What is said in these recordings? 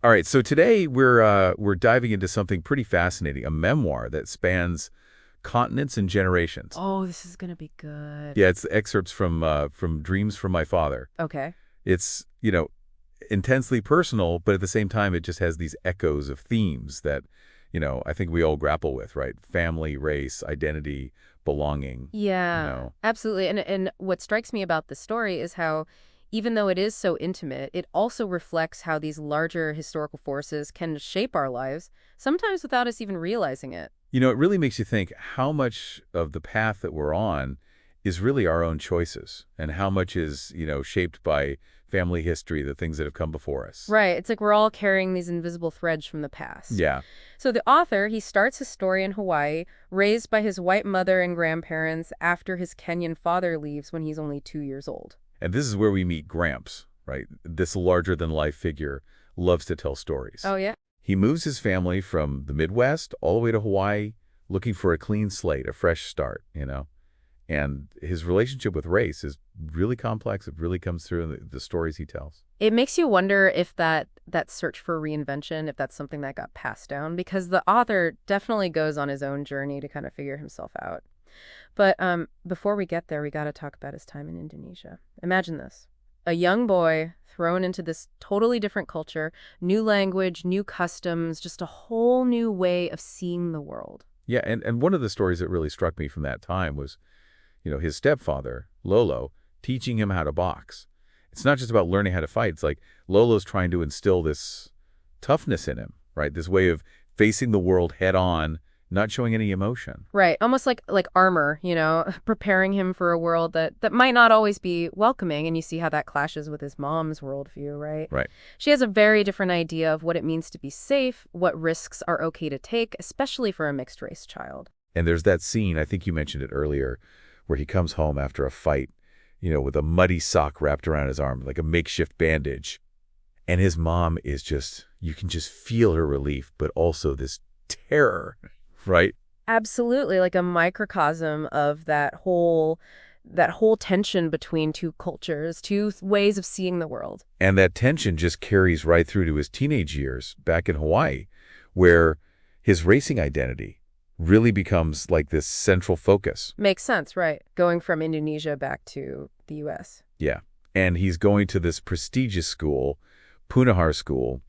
All right, so today we're diving into something pretty fascinating, a memoir that spans continents and generations. Oh, this is gonna be good. Yeah, it's excerpts from Dreams from My Father. Okay. It's, intensely personal, but at the same time it just has these echoes of themes that, I think we all grapple with, right? Family, race, identity, belonging, you Yeah, know. absolutely. And what strikes me about the story is how, even though it is so intimate, it also reflects how these larger historical forces can shape our lives, sometimes without us even realizing it. It really makes you think how much of the path that we're on is really our own choices and how much is, shaped by family history, the things that have come before us. Right. It's like we're all carrying these invisible threads from the past. Yeah. So the author, he starts his story in Hawaii, raised by his white mother and grandparents after his Kenyan father leaves when he's only 2 years old. And this is where we meet Gramps, right? This larger-than-life figure loves to tell stories. Oh, yeah? He moves his family from the Midwest all the way to Hawaii, looking for a clean slate, a fresh start. And his relationship with race is really complex. It really comes through in the stories he tells. It makes you wonder if that search for reinvention, if that's something that got passed down, because the author definitely goes on his own journey to kind of figure himself out. But before we get there, we got to talk about his time in Indonesia. Imagine this. A young boy thrown into this totally different culture, new language, new customs, just a whole new way of seeing the world. Yeah, and one of the stories that really struck me from that time was, his stepfather, Lolo, teaching him how to box. It's not just about learning how to fight. It's like Lolo's trying to instill this toughness in him, right? This way of facing the world head on, not showing any emotion. Right, almost like armor, preparing him for a world that might not always be welcoming, and you see how that clashes with his mom's worldview, right? Right. She has a very different idea of what it means to be safe, what risks are okay to take, especially for a mixed race child. And there's that scene, I think you mentioned it earlier, where he comes home after a fight, with a muddy sock wrapped around his arm, like a makeshift bandage. And his mom is you can just feel her relief, but also this terror, right? Absolutely, like a microcosm of that whole tension between two cultures, two ways of seeing the world. And that tension just carries right through to his teenage years back in Hawaii, where his racing identity really becomes like this central focus. Makes sense, right? Going from Indonesia back to the US. Yeah. And he's going to this prestigious school, Punahar School,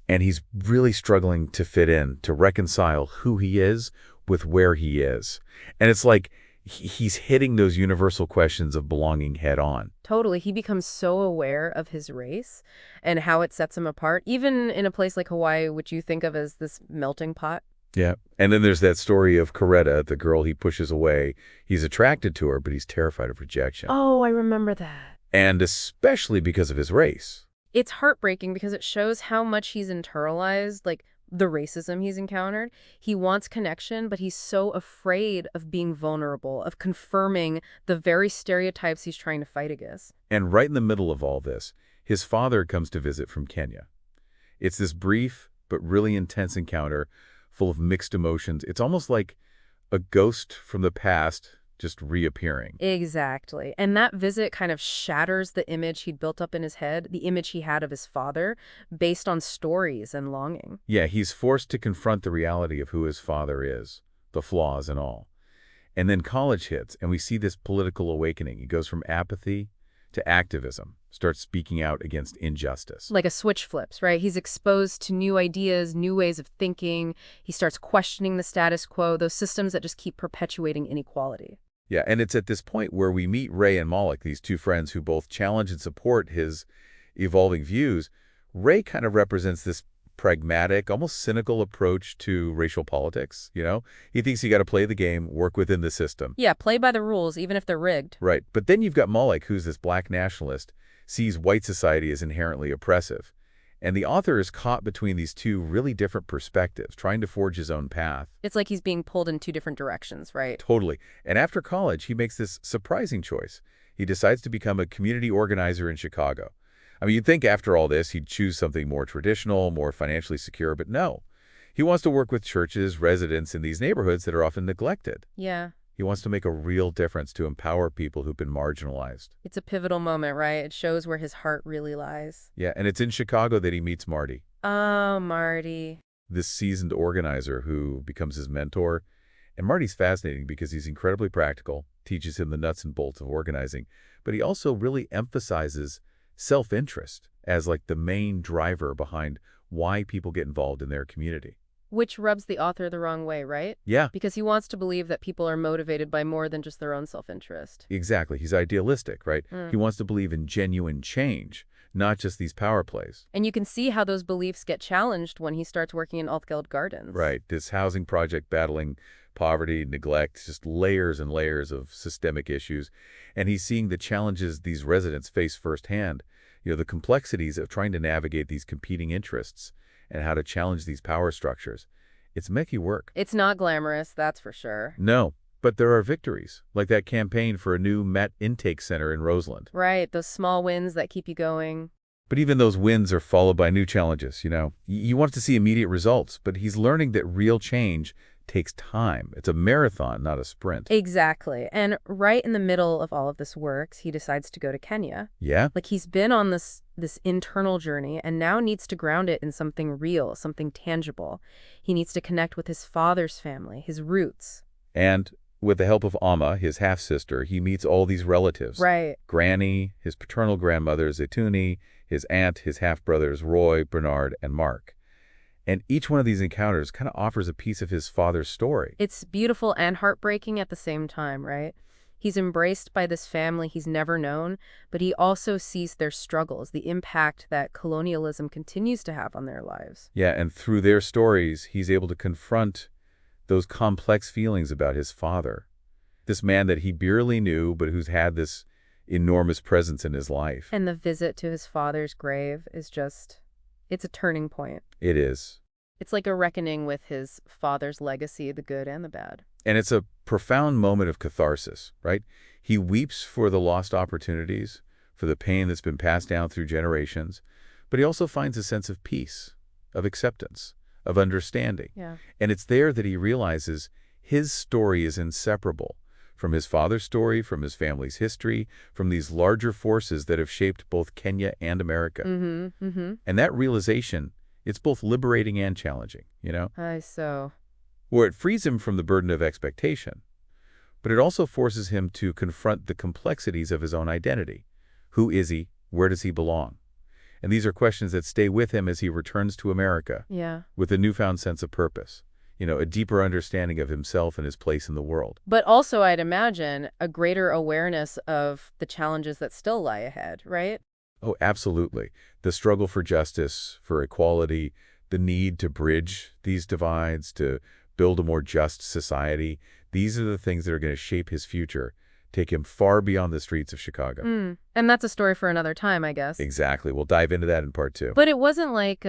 and he's really struggling to fit in, to reconcile who he is with where he is. And it's like he's hitting those universal questions of belonging head on. Totally. He becomes so aware of his race and how it sets him apart, even in a place like Hawaii, which you think of as this melting pot. Yeah. And then there's that story of Coretta, the girl he pushes away. He's attracted to her, but he's terrified of rejection. Oh, I remember that. And especially because of his race. It's heartbreaking because it shows how much he's internalized, like the racism he's encountered. He wants connection, but he's so afraid of being vulnerable, of confirming the very stereotypes he's trying to fight against. And right in the middle of all this, his father comes to visit from Kenya. It's this brief but really intense encounter full of mixed emotions. It's almost like a ghost from the past just reappearing. Exactly. And that visit kind of shatters the image he'd built up in his head, the image he had of his father, based on stories and longing. Yeah, he's forced to confront the reality of who his father is, the flaws and all. And then college hits, and we see this political awakening. He goes from apathy to activism, starts speaking out against injustice. Like a switch flips, right? He's exposed to new ideas, new ways of thinking. He starts questioning the status quo, those systems that just keep perpetuating inequality. Yeah, and it's at this point where we meet Ray and Moloch, these two friends who both challenge and support his evolving views. Ray kind of represents this pragmatic, almost cynical approach to racial politics. He thinks you got to play the game, work within the system. Yeah, play by the rules, even if they're rigged. Right. But then you've got Moloch, who's this black nationalist, sees white society as inherently oppressive. And the author is caught between these two really different perspectives, trying to forge his own path. It's like he's being pulled in two different directions, right? Totally. And after college, he makes this surprising choice. He decides to become a community organizer in Chicago. I mean, you'd think after all this, he'd choose something more traditional, more financially secure, but no. He wants to work with churches, residents in these neighborhoods that are often neglected. Yeah. He wants to make a real difference to empower people who've been marginalized. It's a pivotal moment, right? It shows where his heart really lies. Yeah, and it's in Chicago that he meets Marty. Oh, Marty. this seasoned organizer who becomes his mentor. And Marty's fascinating because he's incredibly practical, teaches him the nuts and bolts of organizing, but he also really emphasizes self-interest as like the main driver behind why people get involved in their community. Which rubs the author the wrong way, right? Yeah, Because he wants to believe that people are motivated by more than just their own self-interest. exactly. He's idealistic, right? Mm. He wants to believe in genuine change, not just these power plays. And you can see how those beliefs get challenged when he starts working in Althgeld Gardens. Right. This housing project battling poverty, neglect, just layers and layers of systemic issues. And he's seeing the challenges these residents face firsthand, the complexities of trying to navigate these competing interests and how to challenge these power structures. It's messy work. It's not glamorous, that's for sure. No, but there are victories, like that campaign for a new Met intake center in Roseland. Right, those small wins that keep you going. But even those wins are followed by new challenges. You want to see immediate results, but he's learning that real change takes time. It's a marathon, not a sprint. Exactly. And right in the middle of all of this work, he decides to go to Kenya. Yeah? Like he's been on this internal journey and now needs to ground it in something real, something tangible. He needs to connect with his father's family, his roots. And with the help of Amma, his half-sister, he meets all these relatives. Right. Granny, his paternal grandmother, Zaytuni, his aunt, his half-brothers, Roy, Bernard, and Mark. And each one of these encounters kind of offers a piece of his father's story. It's beautiful and heartbreaking at the same time, right? He's embraced by this family he's never known, but he also sees their struggles, the impact that colonialism continues to have on their lives. Yeah, and through their stories, he's able to confront those complex feelings about his father. This man that he barely knew, but who's had this enormous presence in his life. And the visit to his father's grave is it's a turning point. It is. It's like a reckoning with his father's legacy, the good and the bad. And it's a profound moment of catharsis, right? He weeps for the lost opportunities, for the pain that's been passed down through generations, but he also finds a sense of peace, of acceptance, of understanding. Yeah. And it's there that he realizes his story is inseparable from his father's story, from his family's history, from these larger forces that have shaped both Kenya and America. And that realization, it's both liberating and challenging. Or it frees him from the burden of expectation, but it also forces him to confront the complexities of his own identity. Who is he? Where does he belong? And these are questions that stay with him as he returns to America. Yeah. With a newfound sense of purpose. A deeper understanding of himself and his place in the world. But also, I'd imagine, a greater awareness of the challenges that still lie ahead, right? Oh, absolutely. The struggle for justice, for equality, the need to bridge these divides, to build a more just society. These are the things that are going to shape his future, take him far beyond the streets of Chicago. And that's a story for another time, I guess. Exactly. We'll dive into that in part 2. But it wasn't like,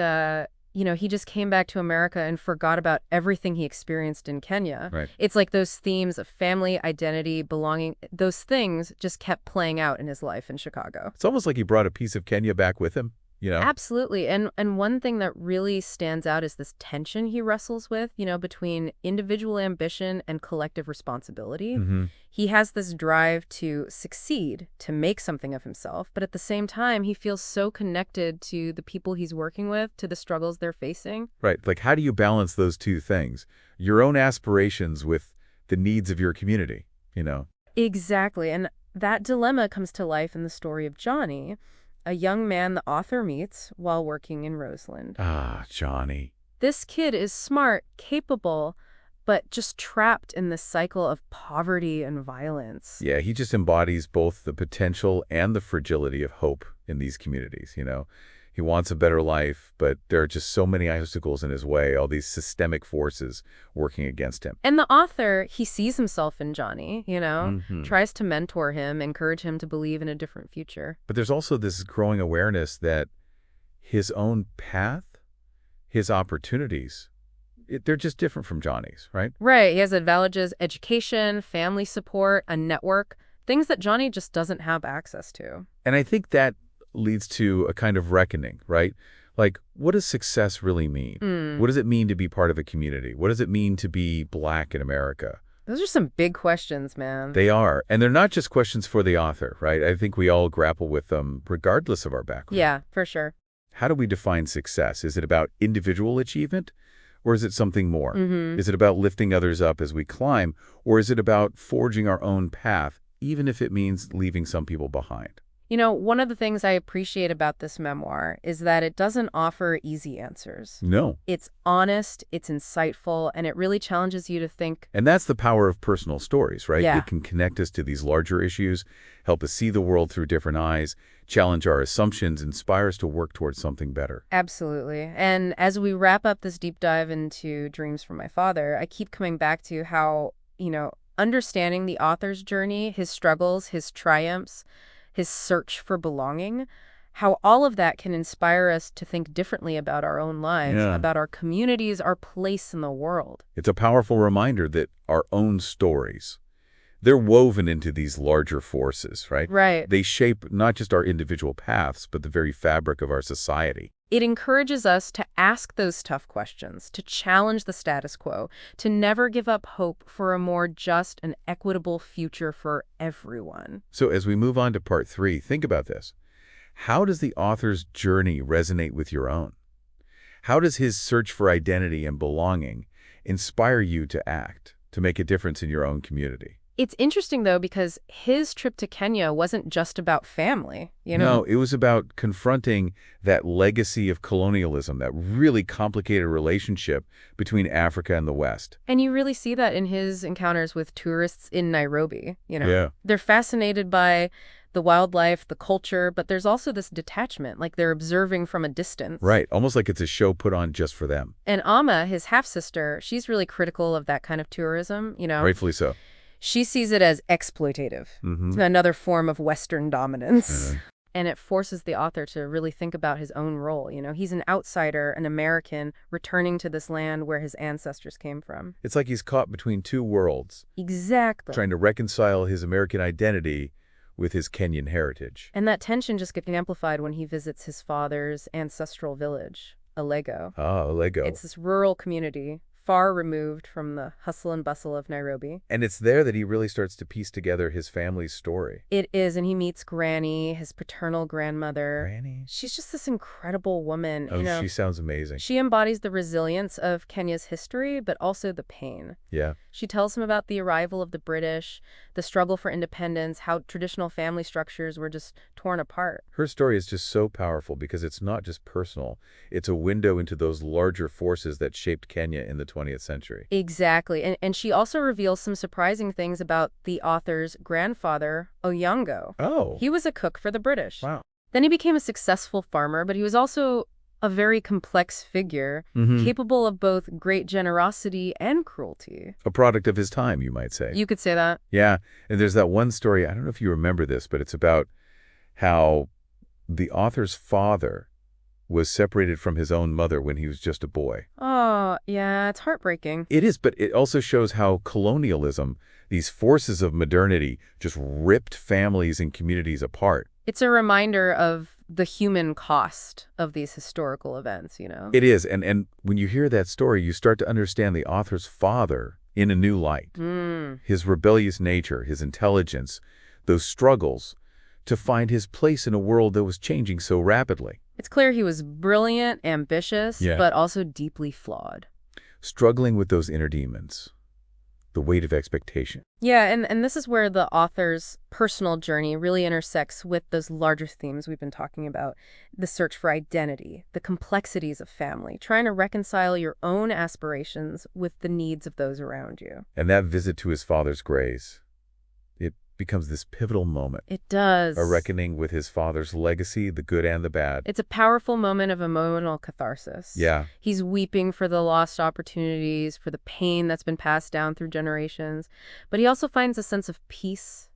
he just came back to America and forgot about everything he experienced in Kenya. Right. It's like those themes of family, identity, belonging, those things just kept playing out in his life in Chicago. It's almost like he brought a piece of Kenya back with him. Absolutely. And one thing that really stands out is this tension he wrestles with, between individual ambition and collective responsibility. He has this drive to succeed, to make something of himself, but at the same time, he feels so connected to the people he's working with, to the struggles they're facing. Right. Like, how do you balance those two things? Your own aspirations with the needs of your community, Exactly. And that dilemma comes to life in the story of Johnny, a young man the author meets while working in Roseland. Ah, Johnny. This kid is smart, capable, but just trapped in this cycle of poverty and violence. Yeah, he just embodies both the potential and the fragility of hope in these communities. He wants a better life, but there are just so many obstacles in his way, all these systemic forces working against him. And the author, he sees himself in Johnny, Mm-hmm. tries to mentor him, encourage him to believe in a different future. But there's also this growing awareness that his own path, his opportunities, they're just different from Johnny's, right? Right. He has advantages, education, family support, a network, things that Johnny just doesn't have access to. And I think that leads to a kind of reckoning, right? Like, what does success really mean? What does it mean to be part of a community? What does it mean to be Black in America? Those are some big questions, man. They are. And they're not just questions for the author, right? I think we all grapple with them regardless of our background. Yeah, for sure. How do we define success? Is it about individual achievement, or is it something more? Mm-hmm. Is it about lifting others up as we climb, or is it about forging our own path, even if it means leaving some people behind? One of the things I appreciate about this memoir is that it doesn't offer easy answers. No. It's honest, it's insightful, and it really challenges you to think, And that's the power of personal stories, right? yeah, It can connect us to these larger issues, help us see the world through different eyes, challenge our assumptions, inspire us to work towards something better. absolutely. And as we wrap up this deep dive into Dreams from My Father, I keep coming back to how, understanding the author's journey, his struggles, his triumphs, his search for belonging, how all of that can inspire us to think differently about our own lives, Yeah. about our communities, our place in the world. It's a powerful reminder that our own stories, they're woven into these larger forces, right? Right. They shape not just our individual paths, but the very fabric of our society. It encourages us to ask those tough questions, to challenge the status quo, to never give up hope for a more just and equitable future for everyone. So as we move on to part 3, think about this. How does the author's journey resonate with your own? How does his search for identity and belonging inspire you to act, to make a difference in your own community? It's interesting, though, because his trip to Kenya wasn't just about family, No, it was about confronting that legacy of colonialism, that really complicated relationship between Africa and the West. And you really see that in his encounters with tourists in Nairobi, Yeah. They're fascinated by the wildlife, the culture, but there's also this detachment, like they're observing from a distance. Right, almost like it's a show put on just for them. And Amma, his half-sister, she's really critical of that kind of tourism, Rightfully so. She sees it as exploitative. Mm-hmm. It's another form of Western dominance. And it forces the author to really think about his own role. He's an outsider, an American, returning to this land where his ancestors came from. It's like he's caught between two worlds, Exactly. trying to reconcile his American identity with his Kenyan heritage. And that tension just gets amplified when he visits his father's ancestral village, Alego. Ah, Lego. It's this rural community, far removed from the hustle and bustle of Nairobi. And it's there that he really starts to piece together his family's story. It is, and he meets Granny, his paternal grandmother. Granny? She's just this incredible woman. Oh, she sounds amazing. She embodies the resilience of Kenya's history, but also the pain. Yeah. She tells him about the arrival of the British, the struggle for independence, how traditional family structures were just torn apart. Her story is just so powerful because it's not just personal. It's a window into those larger forces that shaped Kenya in the 20th century. Exactly. And she also reveals some surprising things about the author's grandfather, Onyango. Oh. He was a cook for the British. Wow. Then he became a successful farmer, but he was also a very complex figure, capable of both great generosity and cruelty. A product of his time, you might say. You could say that. Yeah. And there's that one story, I don't know if you remember this, but it's about how the author's father was separated from his own mother when he was just a boy. Oh, yeah, it's heartbreaking. It is, but it also shows how colonialism, these forces of modernity, just ripped families and communities apart. It's a reminder of the human cost of these historical events, It is, and when you hear that story, you start to understand the author's father in a new light. His rebellious nature, his intelligence, those struggles to find his place in a world that was changing so rapidly. It's clear he was brilliant, ambitious, but also deeply flawed. Struggling with those inner demons, the weight of expectation. Yeah, and this is where the author's personal journey really intersects with those larger themes we've been talking about. The search for identity, the complexities of family, trying to reconcile your own aspirations with the needs of those around you. And that visit to his father's graves, it becomes this pivotal moment. It does. A reckoning with his father's legacy, the good and the bad. It's a powerful moment of emotional catharsis. Yeah. He's weeping for the lost opportunities, for the pain that's been passed down through generations. But he also finds a sense of peace,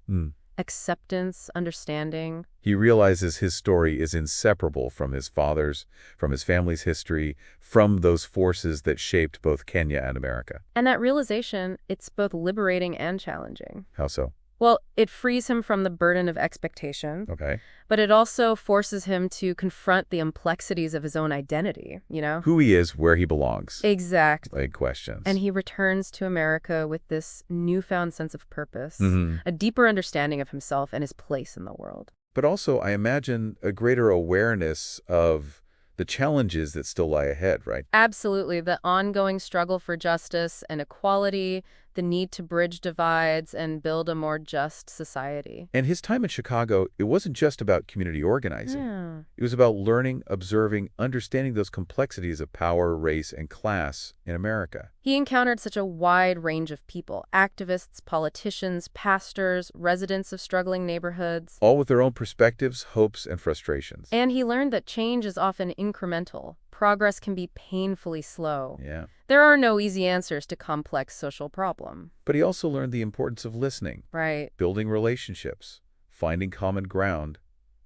acceptance, understanding. He realizes his story is inseparable from his father's, from his family's history, from those forces that shaped both Kenya and America. And that realization, it's both liberating and challenging. How so? Well, it frees him from the burden of expectation, Okay. but it also forces him to confront the complexities of his own identity, Who he is, where he belongs. Exactly. Big questions. And he returns to America with this newfound sense of purpose, a deeper understanding of himself and his place in the world. But also, I imagine a greater awareness of the challenges that still lie ahead, right? Absolutely. The ongoing struggle for justice and equality, the need to bridge divides and build a more just society. And his time in Chicago, it wasn't just about community organizing. Yeah. It was about learning, observing, understanding those complexities of power, race, and class in America. He encountered such a wide range of people: activists, politicians, pastors, residents of struggling neighborhoods. All with their own perspectives, hopes, and frustrations. And he learned that change is often incremental. Progress can be painfully slow. Yeah. There are no easy answers to complex social problems. But he also learned the importance of listening, Right. building relationships, finding common ground,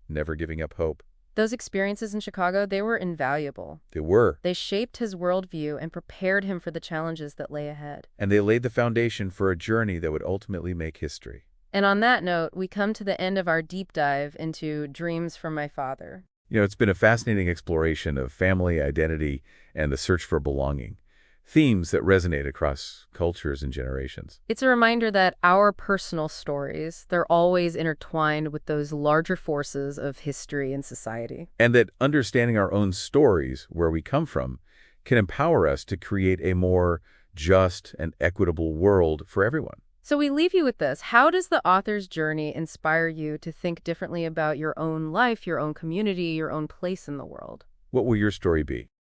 never giving up hope. Those experiences in Chicago, they were invaluable. They were, They shaped his worldview and prepared him for the challenges that lay ahead. and they laid the foundation for a journey that would ultimately make history. And on that note, we come to the end of our deep dive into Dreams from My Father. It's been a fascinating exploration of family, identity, and the search for belonging. Themes that resonate across cultures and generations. It's a reminder that our personal stories, they're always intertwined with those larger forces of history and society. And that understanding our own stories, where we come from, can empower us to create a more just and equitable world for everyone. So we leave you with this. How does the author's journey inspire you to think differently about your own life, your own community, your own place in the world? What will your story be?